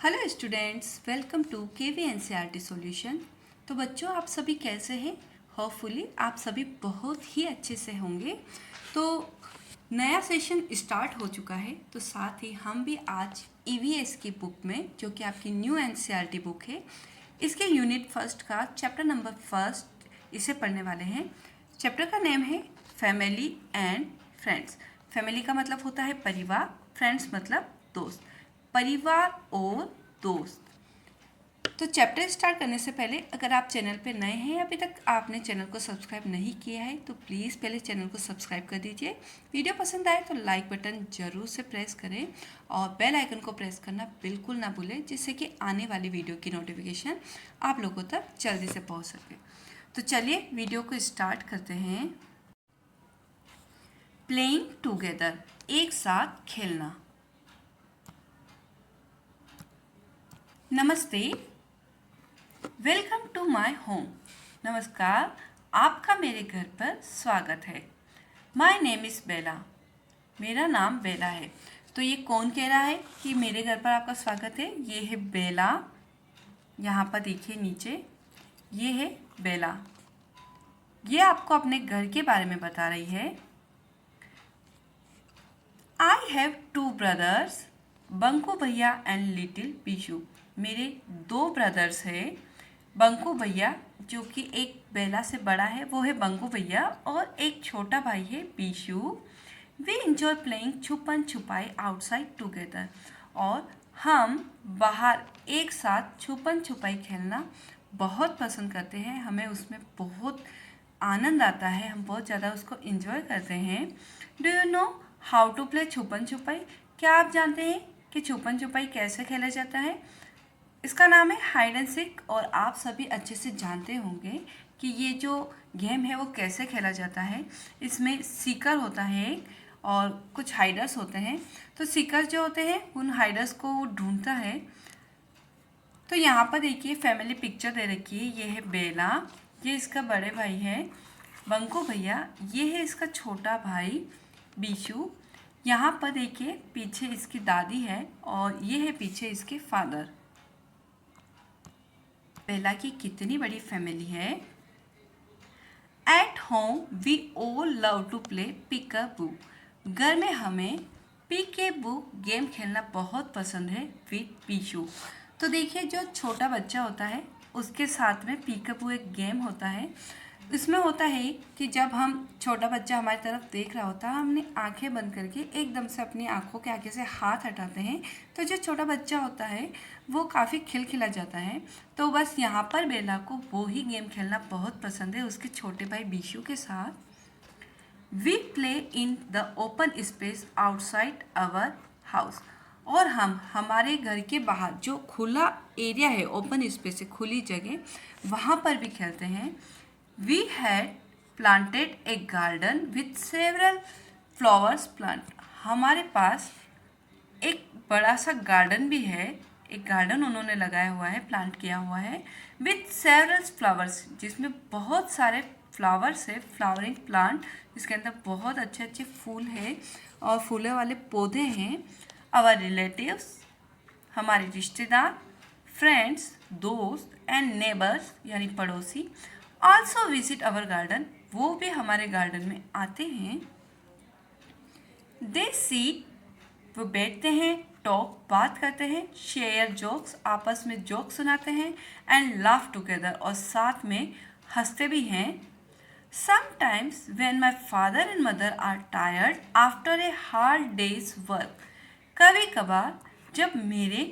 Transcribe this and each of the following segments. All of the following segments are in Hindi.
Hello students, welcome to KV NCERT solution. तो बच्चों, आप सभी कैसे हैं? होपफुली आप सभी बहुत ही अच्छे से होंगे। तो नया सेशन स्टार्ट हो चुका है, तो साथ ही हम भी आज ईवीएस की बुक में, जो कि आपकी न्यू एनसीईआरटी बुक है, इसके यूनिट फर्स्ट का चैप्टर नंबर फर्स्ट इसे पढ़ने वाले हैं। चैप्टर का नेम है फैमिली एंड फ्रेंड्स। फैमिली का मतलब होता है परिवार, फ्रेंड्स मतलब दोस्त। परिवार और दोस्त। तो चैप्टर स्टार्ट करने से पहले अगर आप चैनल पे नए हैं, अभी तक आपने चैनल को सब्सक्राइब नहीं किया है, तो प्लीज़ पहले चैनल को सब्सक्राइब कर दीजिए। वीडियो पसंद आए तो लाइक बटन ज़रूर से प्रेस करें और बेल आइकन को प्रेस करना बिल्कुल ना भूलें, जिससे कि आने वाली वीडियो की नोटिफिकेशन आप लोगों तक जल्दी से पहुँच सके। तो चलिए वीडियो को स्टार्ट करते हैं। प्लेइंग टूगेदर, एक साथ खेलना। नमस्ते, वेलकम टू माई होम। नमस्कार, आपका मेरे घर पर स्वागत है। माई नेम इज़ बेला, मेरा नाम बेला है। तो ये कौन कह रहा है कि मेरे घर पर आपका स्वागत है? ये है बेला। यहाँ पर देखिए नीचे, ये है बेला। ये आपको अपने घर के बारे में बता रही है। I have two brothers, Banku भैया एंड लिटिल पीशू। मेरे दो ब्रदर्स हैं। बंकू भैया, जो कि एक बेला से बड़ा है, वो है बंकू भैया, और एक छोटा भाई है पीशू। वी इंजॉय प्लेइंग छुपन छुपाई आउटसाइड टुगेदर। और हम बाहर एक साथ छुपन छुपाई खेलना बहुत पसंद करते हैं। हमें उसमें बहुत आनंद आता है, हम बहुत ज़्यादा उसको इंजॉय करते हैं। Do you know how to play छुपन छुपाई? क्या आप जानते हैं कि छुपन छुपाई कैसे खेला जाता है? इसका नाम है हाइड एंड सीक, और आप सभी अच्छे से जानते होंगे कि ये जो गेम है वो कैसे खेला जाता है। इसमें सीकर होता है और कुछ हाइडर्स होते हैं। तो सीकर जो होते हैं, उन हाइडर्स को वो ढूंढता है। तो यहाँ पर देखिए फैमिली पिक्चर दे रखी है। ये है बेला, ये इसका बड़े भाई है बंकू भैया, ये है इसका छोटा भाई बीशू। यहाँ पर देखिए पीछे इसकी दादी है और ये है पीछे इसके फादर। बेला की कितनी बड़ी फैमिली है। At home we all love to play pick a book. घर में हमें पिक ए बुक गेम खेलना बहुत पसंद है विथ पीशू। तो देखिए, जो छोटा बच्चा होता है उसके साथ में पिक अ बुक एक गेम होता है। इसमें होता है कि जब हम छोटा बच्चा हमारी तरफ देख रहा होता है, हमने आंखें बंद करके एकदम से अपनी आंखों के आगे से हाथ हटाते हैं, तो जो छोटा बच्चा होता है वो काफ़ी खिलखिला जाता है। तो बस यहाँ पर बेला को वो ही गेम खेलना बहुत पसंद है उसके छोटे भाई बीशू के साथ। We play in the open space outside our house. और हम हमारे घर के बाहर जो खुला एरिया है, ओपन स्पेस है, खुली जगह, वहाँ पर भी खेलते हैं। We had planted a garden with several flowers plant. हमारे पास एक बड़ा सा गार्डन भी है। एक गार्डन उन्होंने लगाया हुआ है, प्लांट किया हुआ है, विथ सेवरल फ्लावर्स, जिसमें बहुत सारे फ्लावर्स है, फ्लावरिंग प्लांट, जिसके अंदर बहुत अच्छे अच्छे फूल है और फूलों वाले पौधे हैं। आवर रिलेटिव्स, हमारे रिश्तेदार, फ्रेंड्स, दोस्त, एंड नेबर्स यानी पड़ोसी, आल्सो विजिट अवर गार्डन, वो भी हमारे गार्डन में आते हैं। दे सीट, वो बैठते हैं, टॉक, बात करते हैं, शेयर जोक्स, आपस में जोक सुनाते हैं, एंड लाफ टुगेदर, और साथ में हंसते भी हैं। Sometimes when my father and mother are tired after a hard day's work. कभी कभार जब मेरे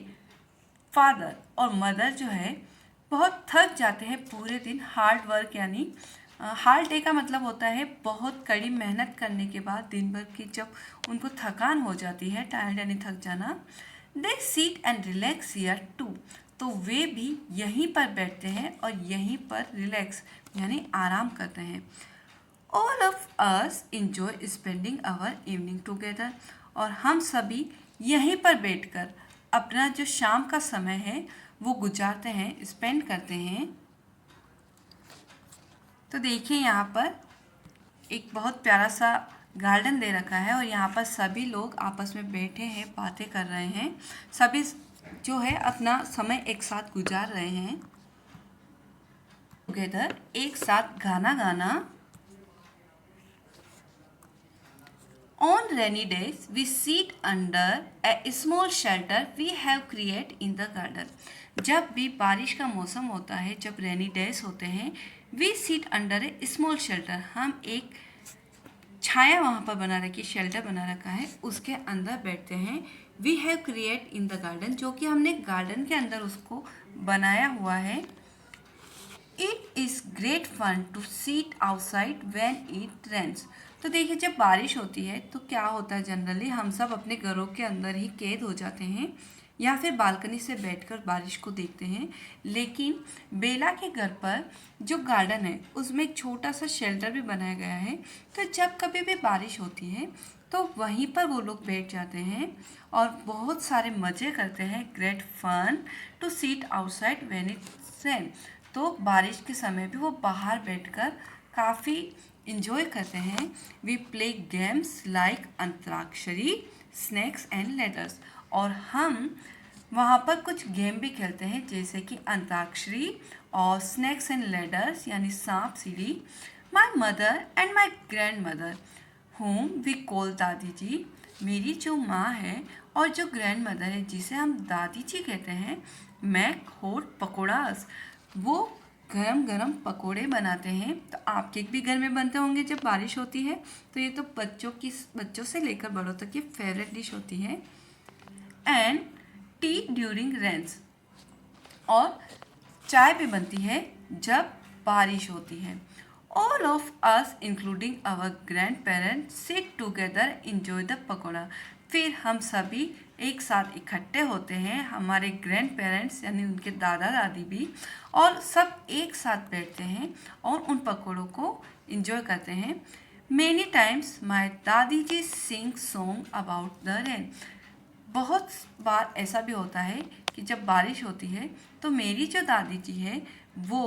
फादर और मदर जो है बहुत थक जाते हैं पूरे दिन, हार्ड वर्क यानी हार्ड डे का मतलब होता है बहुत कड़ी मेहनत करने के बाद दिन भर की जब उनको थकान हो जाती है, टायर्ड यानी थक जाना। They sit and relax here too, तो वे भी यहीं पर बैठते हैं और यहीं पर रिलैक्स यानी आराम करते हैं। All of us enjoy spending our evening together, और हम सभी यहीं पर बैठकर अपना जो शाम का समय है वो गुजारते हैं, स्पेंड करते हैं। तो देखिए यहाँ पर एक बहुत प्यारा सा गार्डन दे रखा है और यहाँ पर सभी लोग आपस में बैठे हैं, बातें कर रहे हैं। सभी जो है अपना समय एक साथ गुजार रहे हैं। टुगेदर, एक साथ गाना गाना। On rainy days, we sit under a small shelter we have created in the garden. जब भी बारिश का मौसम होता है, जब रेनी डेज होते हैं, we sit under a small shelter, हम एक छाया वहाँ पर बना रखी, शेल्टर बना रखा है, उसके अंदर बैठते हैं। We have create in the garden, जो कि हमने गार्डन के अंदर उसको बनाया हुआ है। It is great fun to sit outside when it rains. तो देखिए, जब बारिश होती है तो क्या होता है, जनरली हम सब अपने घरों के अंदर ही कैद हो जाते हैं या फिर बालकनी से बैठकर बारिश को देखते हैं। लेकिन बेला के घर पर जो गार्डन है उसमें एक छोटा सा शेल्टर भी बनाया गया है। तो जब कभी भी बारिश होती है तो वहीं पर वो लोग बैठ जाते हैं और बहुत सारे मज़े करते हैं। Great fun to sit outside when it's rain. तो बारिश के समय भी वो बाहर बैठकर काफ़ी इंजॉय करते हैं। We play games like antakshari, snakes and ladders. और हम वहाँ पर कुछ गेम भी खेलते हैं, जैसे कि अंताक्षरी और स्नैक्स एंड लेडर्स यानी सांप सीढ़ी। My mother and my grandmother home we call dadi ji, मेरी जो माँ है और जो ग्रैंड मदर है जिसे हम दादी जी कहते हैं, मैक हॉट पकौड़ास, वो गरम गरम पकोड़े बनाते हैं। तो आपके भी घर में बनते होंगे जब बारिश होती है। तो ये तो बच्चों से लेकर बड़ों तक की फेवरेट डिश होती है। एंड टी ड्यूरिंग रेन्स, और चाय भी बनती है जब बारिश होती है। All of us including our grandparents sit together enjoy the pakora. फिर हम सभी एक साथ इकट्ठे होते हैं, हमारे ग्रैंड पेरेंट्स यानी उनके दादा दादी भी, और सब एक साथ बैठते हैं और उन पकौड़ों को इंजॉय करते हैं। Many times my dadi ji sing song about the rain. बहुत बार ऐसा भी होता है कि जब बारिश होती है तो मेरी जो दादी जी है वो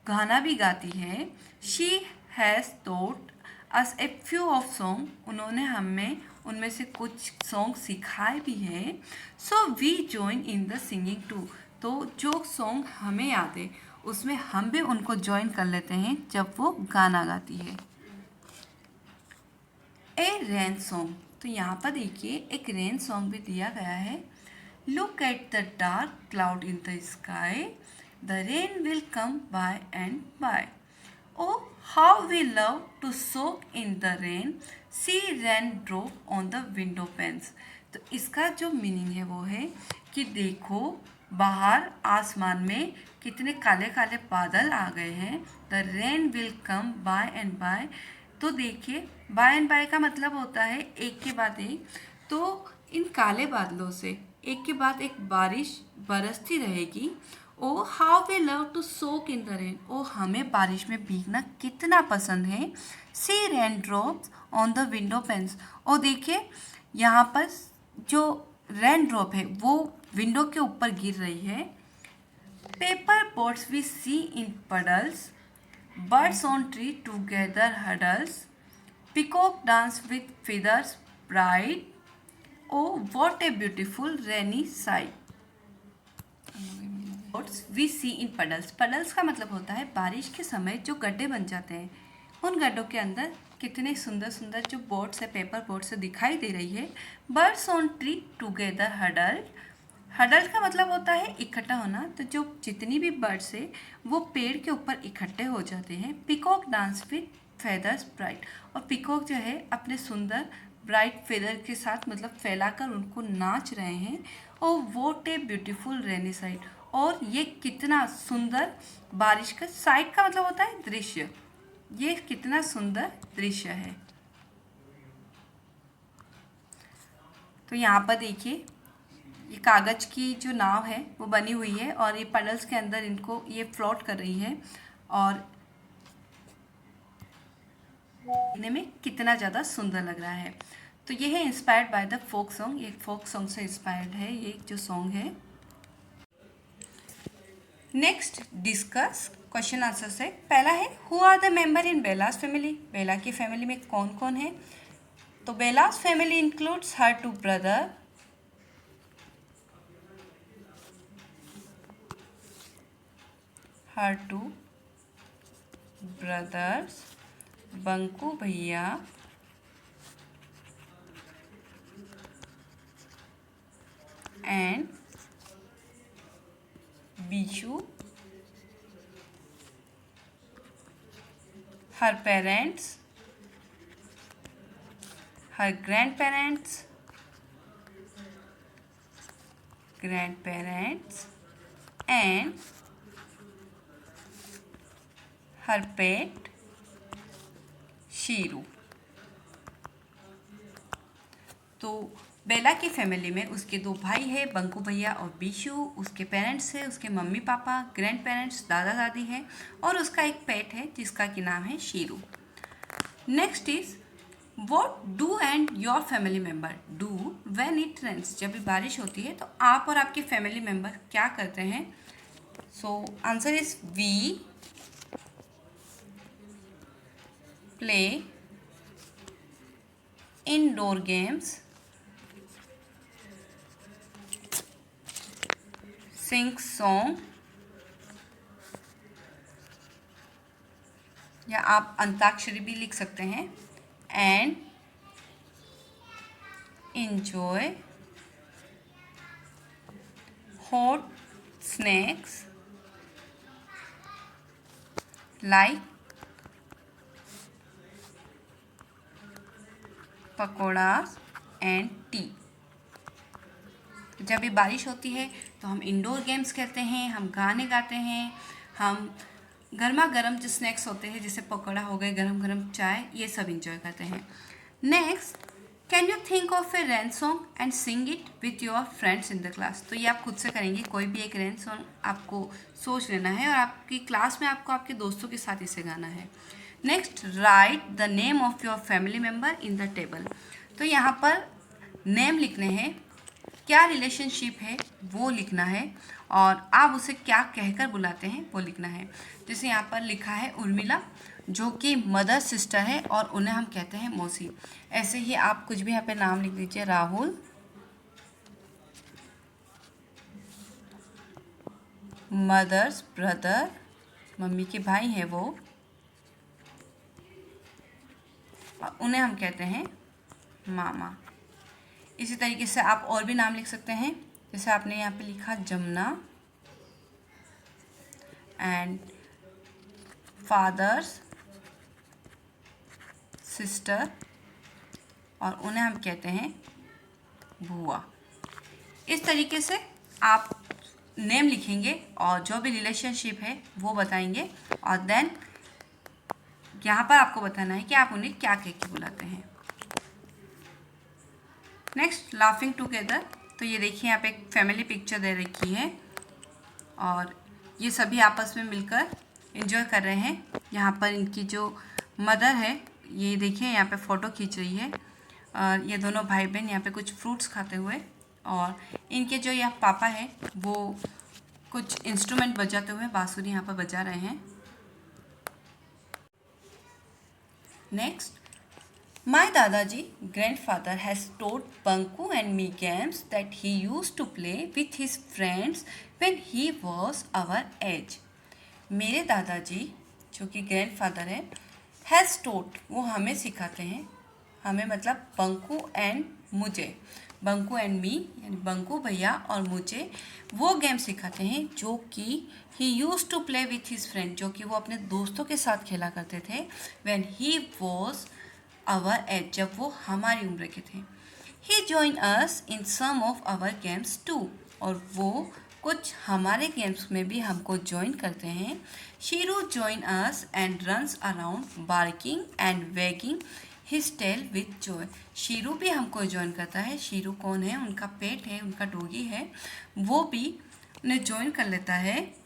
गाना भी गाती है। She has taught us a few of song, उन्होंने हमें उनमें से कुछ सॉन्ग सिखाए भी हैं। So we join in the singing too. तो जो सॉन्ग हमें याद है उसमें हम भी उनको ज्वाइन कर लेते हैं जब वो गाना गाती है। ए रेन सॉन्ग, तो यहाँ पर देखिए एक रेन सॉन्ग भी दिया गया है। Look at the dark cloud in the sky, the rain will come by and by. Oh how we love to soak in the rain, see raindrop on the window panes. तो इसका जो मीनिंग है वो है कि देखो बाहर आसमान में कितने काले काले बादल आ गए हैं। The rain will come by and by. तो देखिए, बाय एंड बाय का मतलब होता है एक के बाद एक। तो इन काले बादलों से एक के बाद एक बारिश बरसती रहेगी। Oh how we love to soak in the rain, oh हमें बारिश में भीगना कितना पसंद है। See rain drops on the window panes, और देखिए यहाँ पर जो रेन ड्रॉप है वो विंडो के ऊपर गिर रही है। Paper boats we see in puddles, birds on tree together huddles, peacock dance with feathers bright, oh what a beautiful rainy sight. We see in puddles, puddles का मतलब होता है बारिश के समय जो गड्ढे बन जाते हैं, उन गड्ढों के अंदर कितने सुंदर सुंदर जो बोट्स है, पेपर बोट्स से दिखाई दे रही है। Birds on tree together huddle, huddle का मतलब होता है इकट्ठा होना। तो जो जितनी भी बर्ड्स है वो पेड़ के ऊपर इकट्ठे हो जाते हैं। Peacock dance with feathers bright, और पिकॉक जो है अपने सुंदर ब्राइट फेदर के साथ मतलब फैलाकर उनको नाच रहे हैं। और what a beautiful rainy side, और ये कितना सुंदर बारिश का, साइड का मतलब होता है दृश्य, ये कितना सुंदर दृश्य है। तो यहाँ पर देखिए ये कागज़ की जो नाव है वो बनी हुई है और ये पडल्स के अंदर इनको ये फ्लोट कर रही है, और देखने में कितना ज़्यादा सुंदर लग रहा है। तो ये है inspired by the folk song, ये फोक सॉन्ग से इंस्पायर्ड है ये जो सॉन्ग है। नेक्स्ट डिस्कस क्वेश्चन आंसर से। पहला है who are the member in Bela's family, Bela की फैमिली में कौन कौन है। तो Bela's family includes her two brother, her two brothers, Banku bhaiya and Bishu, her parents, her grandparents and her pet Shiru. तो बेला की फैमिली में उसके दो भाई है, बंकू भैया और बीशू, उसके पेरेंट्स है, उसके मम्मी पापा, ग्रैंड पेरेंट्स, दादा दादी है, और उसका एक पेट है जिसका कि नाम है Sheeru. Next is what do and your family member do when it rains. जब भी बारिश होती है तो आप और आपके फैमिली मेम्बर क्या करते हैं? So answer is we play indoor games, sing song, या आप अंताक्षरी भी लिख सकते हैं, and enjoy hot snacks like pakoras and T. जब भी बारिश होती है तो हम इंडोर गेम्स खेलते हैं, हम गाने गाते हैं, हम गर्मा गर्म जो स्नैक्स होते हैं जैसे पकौड़ा हो गए, गरम गरम चाय, ये सब इंजॉय करते हैं। Next, can you think of a rain song and sing it with your friends in the class. तो ये आप खुद से करेंगे, कोई भी एक रैन सॉन्ग आपको सोच लेना है और आपकी क्लास में आपको आपके दोस्तों के साथ इसे गाना है। Next, right the name of your family member in the table. तो यहाँ पर नेम लिखने हैं, क्या रिलेशनशिप है वो लिखना है, और आप उसे क्या कहकर बुलाते हैं वो लिखना है। जैसे यहाँ पर लिखा है उर्मिला, जो कि मदर सिस्टर है और उन्हें हम कहते हैं मौसी। ऐसे ही आप कुछ भी यहाँ पे नाम लिख दीजिए, राहुल, मदर्स ब्रदर, मम्मी के भाई हैं वो, और उन्हें हम कहते हैं मामा। इसी तरीके से आप और भी नाम लिख सकते हैं, जैसे आपने यहाँ पे लिखा जमुना, एंड फादर्स सिस्टर, और उन्हें हम कहते हैं बुआ। इस तरीके से आप नेम लिखेंगे और जो भी रिलेशनशिप है वो बताएंगे, और देन यहाँ पर आपको बताना है कि आप उन्हें क्या कह के बुलाते हैं। Next, laughing together. तो ये देखिए यहाँ पे एक फैमिली पिक्चर दे रखी है और ये सभी आपस में मिलकर एंजॉय कर रहे हैं। यहाँ पर इनकी जो मदर है, ये देखिए यहाँ पे फ़ोटो खींच रही है, और ये दोनों भाई बहन यहाँ पे कुछ फ्रूट्स खाते हुए, और इनके जो यहाँ पापा है वो कुछ इंस्ट्रूमेंट बजाते हुए बांसुरी यहाँ पर बजा रहे हैं। Next, my Dadaji grandfather has taught Banku and me games that he used to play with his friends when he was our age. मेरे दादाजी जो कि ग्रैंडफादर है, हैज़ taught, वो हमें सिखाते हैं, हमें मतलब बंकू एंड मुझे, बंकू एंड मी यानी बंकू भैया और मुझे वो गेम सिखाते हैं जो कि he use to play with his friend, जो कि वो अपने दोस्तों के साथ खेला करते थे when he was our age, जब वो हमारी उम्र के थे। He join us in some of our games too, और वो कुछ हमारे गेम्स में भी हमको ज्वाइन करते हैं। Sheeru join us and runs around barking and wagging his tail with joy. Sheeru भी हमको ज्वाइन करता है। शीरू कौन है? उनका पेट है, उनका डॉगी है, वो भी उन्हें ज्वाइन कर लेता है।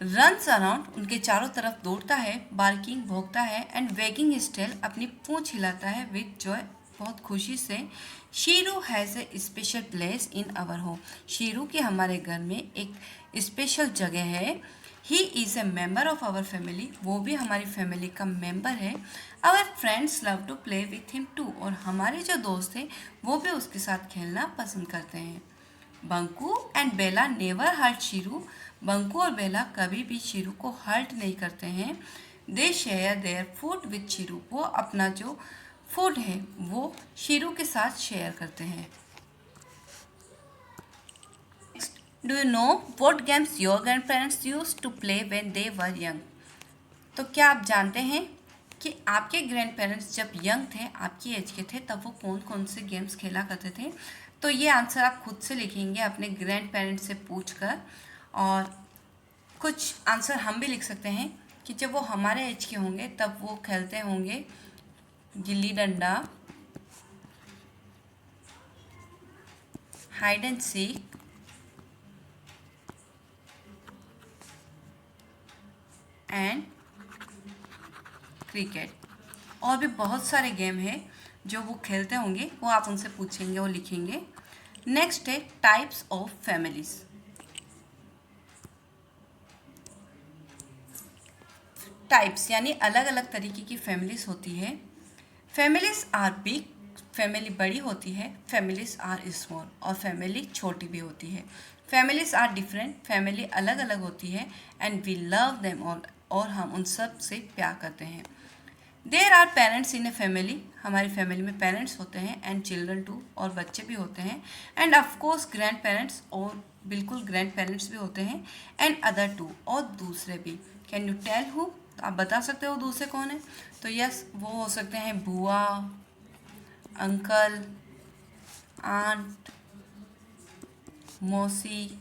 रन्स अराउंड, उनके चारों तरफ दौड़ता है, बार्किंग, भौंकता है, एंड वैगिंग हिज टेल, अपनी पूंछ हिलाता है, विथ जॉय, बहुत खुशी से। Sheeru has a special place in our home, Sheeru की हमारे घर में एक स्पेशल जगह है। He is a member of our family, वो भी हमारी फैमिली का मेम्बर है। Our friends love to play with him too, और हमारे जो दोस्त हैं वो भी उसके साथ खेलना पसंद करते हैं। Banku and Bela never hurt Shiru. Banku और बेला कभी भी शीरू को हर्ट नहीं करते हैं। They share their food with Shiru. वो अपना जो फूड है वो शीरू के साथ शेयर करते हैं। Do you know what games your grand parents used to play when they were young. तो क्या आप जानते हैं कि आपके ग्रैंड पेरेंट्स जब यंग थे, आपकी एज के थे, तब वो कौन कौन से गेम्स खेला करते थे। तो ये आंसर आप खुद से लिखेंगे अपने ग्रैंड पेरेंट्स से पूछ कर। और कुछ आंसर हम भी लिख सकते हैं कि जब वो हमारे एज के होंगे तब वो खेलते होंगे gilli danda, hide and seek, and cricket. और भी बहुत सारे गेम हैं जो वो खेलते होंगे, वो आप उनसे पूछेंगे और लिखेंगे। नेक्स्ट है टाइप्स ऑफ फैमिलीज। टाइप्स यानी अलग अलग तरीके की फैमिलीज होती है। फैमिलीज आर बिग, फैमिली बड़ी होती है। फैमिलीज आर स्मॉल, और फैमिली छोटी भी होती है। फैमिलीज आर डिफरेंट, फैमिली अलग अलग होती है। And we love them all, और हम उन सब से प्यार करते हैं। There are parents in a family, हमारी फैमिली में पेरेंट्स होते हैं, एंड चिल्ड्रन टू, और बच्चे भी होते हैं। एंड ऑफकोर्स ग्रैंड पेरेंट्स, और बिल्कुल ग्रैंड पेरेंट्स भी होते हैं। एंड अदर टू, और दूसरे भी। कैन यू टेल हु, तो आप बता सकते हो दूसरे कौन है। तो यस, वो हो सकते हैं बुआ, अंकल, आंट, मौसी,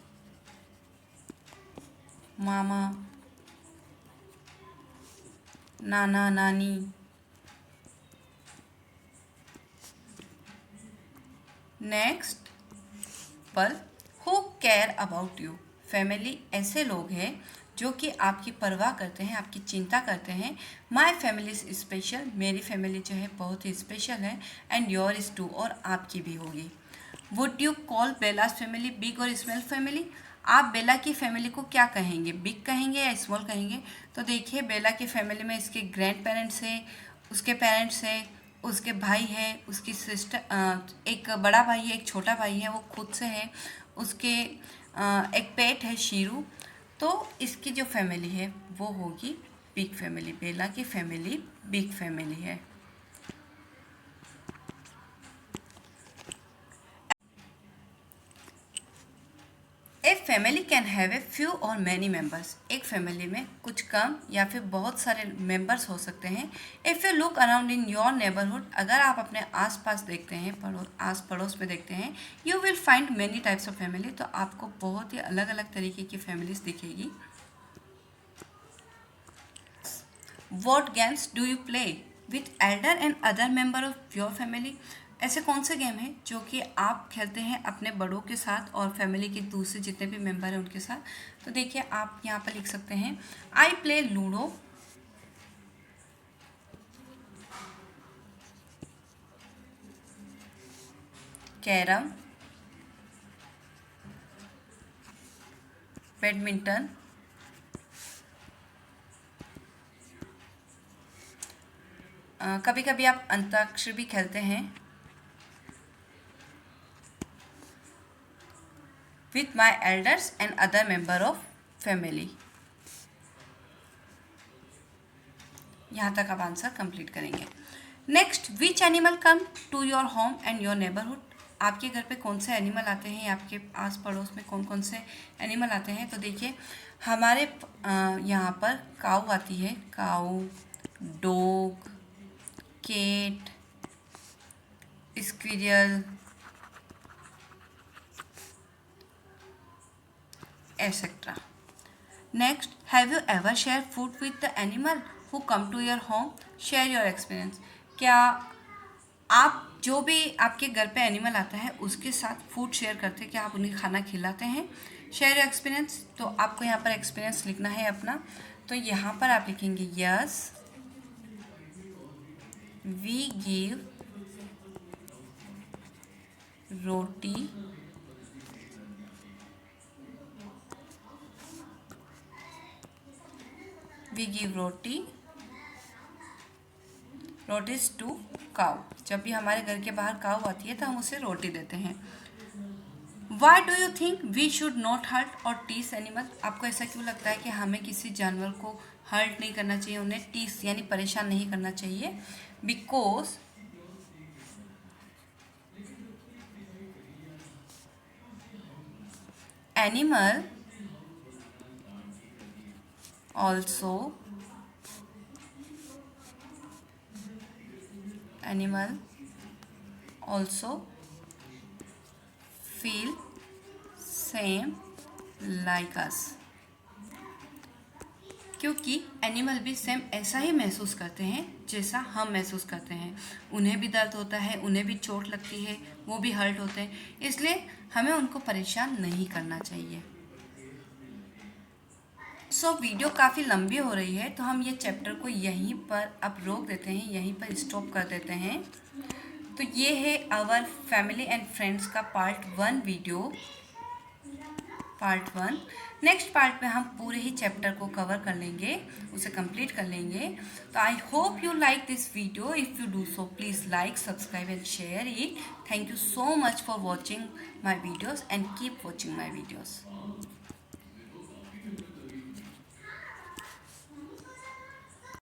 मामा, नाना नानी। नेक्स्ट पर who care about you. Family ऐसे लोग हैं जो कि आपकी परवाह करते हैं, आपकी चिंता करते हैं। माई फैमिली इज़ स्पेशल, मेरी फैमिली जो है बहुत ही स्पेशल है। एंड योर इज़ टू, और आपकी भी होगी। Would you call BelAZ family big और स्मॉल फैमिली। आप बेला की फैमिली को क्या कहेंगे, बिग कहेंगे या स्मॉल कहेंगे। तो देखिए, बेला की फैमिली में इसके ग्रैंड पेरेंट्स हैं, उसके पेरेंट्स हैं, उसके भाई है, उसकी सिस्टर, एक बड़ा भाई है, एक छोटा भाई है, वो खुद से है, उसके एक पेट है शीरू। तो इसकी जो फैमिली है वो होगी बिग फैमिली। बेला की फैमिली बिग फैमिली है। A family can have a few और मैनी मेंबर्स। एक फैमिली में कुछ कम या फिर बहुत सारे मेंबर्स हो सकते हैं। If you look around in your neighbourhood, अगर आप अपने आसपास देखते हैं, आस पड़ोस में देखते हैं, you will find many types of family. तो आपको बहुत ही अलग अलग तरीके की फैमिलीज दिखेगी। What games do you play with Elder and other member of your family. ऐसे कौन से गेम हैं जो कि आप खेलते हैं अपने बड़ों के साथ और फैमिली के दूसरे जितने भी मेंबर हैं उनके साथ। तो देखिए, आप यहाँ पर लिख सकते हैं I play ludo, carrom, badminton, कभी कभी आप अंताक्षरी भी खेलते हैं with my elders and other member of family. यहाँ तक आप आंसर कंप्लीट करेंगे। Next, which animal come to your home and your neighbourhood. आपके घर पे कौन से एनिमल आते हैं, आपके आस पड़ोस में कौन कौन से एनिमल आते हैं। तो देखिए, हमारे यहाँ पर काऊ आती है, cow, dog, cat, squirrel, etcetera. Next, have you ever share food with the animal who come to your home. Share your experience. क्या आप जो भी आपके घर पे एनिमल आता है उसके साथ फूड शेयर करते हैं, क्या आप उन्हें खाना खिलाते हैं। Share your experience. तो आपको यहाँ पर एक्सपीरियंस लिखना है अपना। तो यहाँ पर आप लिखेंगे yes we give roti rotis to cow. जब भी हमारे घर के बाहर काऊ आती है तो हम उसे रोटी देते हैं। Why do you think we should not hurt or tease animal? आपको ऐसा क्यों लगता है कि हमें किसी जानवर को हर्ट नहीं करना चाहिए, उन्हें टीस यानी परेशान नहीं करना चाहिए? Because animal also feel same like us, क्योंकि एनिमल भी सेम ऐसा ही महसूस करते हैं जैसा हम महसूस करते हैं। उन्हें भी दर्द होता है, उन्हें भी चोट लगती है, वो भी हर्ट होते हैं, इसलिए हमें उनको परेशान नहीं करना चाहिए। वीडियो काफ़ी लंबी हो रही है, तो हम ये चैप्टर को यहीं पर अब रोक देते हैं, यहीं पर स्टॉप कर देते हैं। तो ये है आवर फैमिली एंड फ्रेंड्स का part 1 video, part 1। Next part में हम पूरे ही चैप्टर को कवर कर लेंगे, उसे कंप्लीट कर लेंगे। तो I hope you like this video. If you do so please like, subscribe and share it. Thank you so much for watching my videos and keep watching my videos.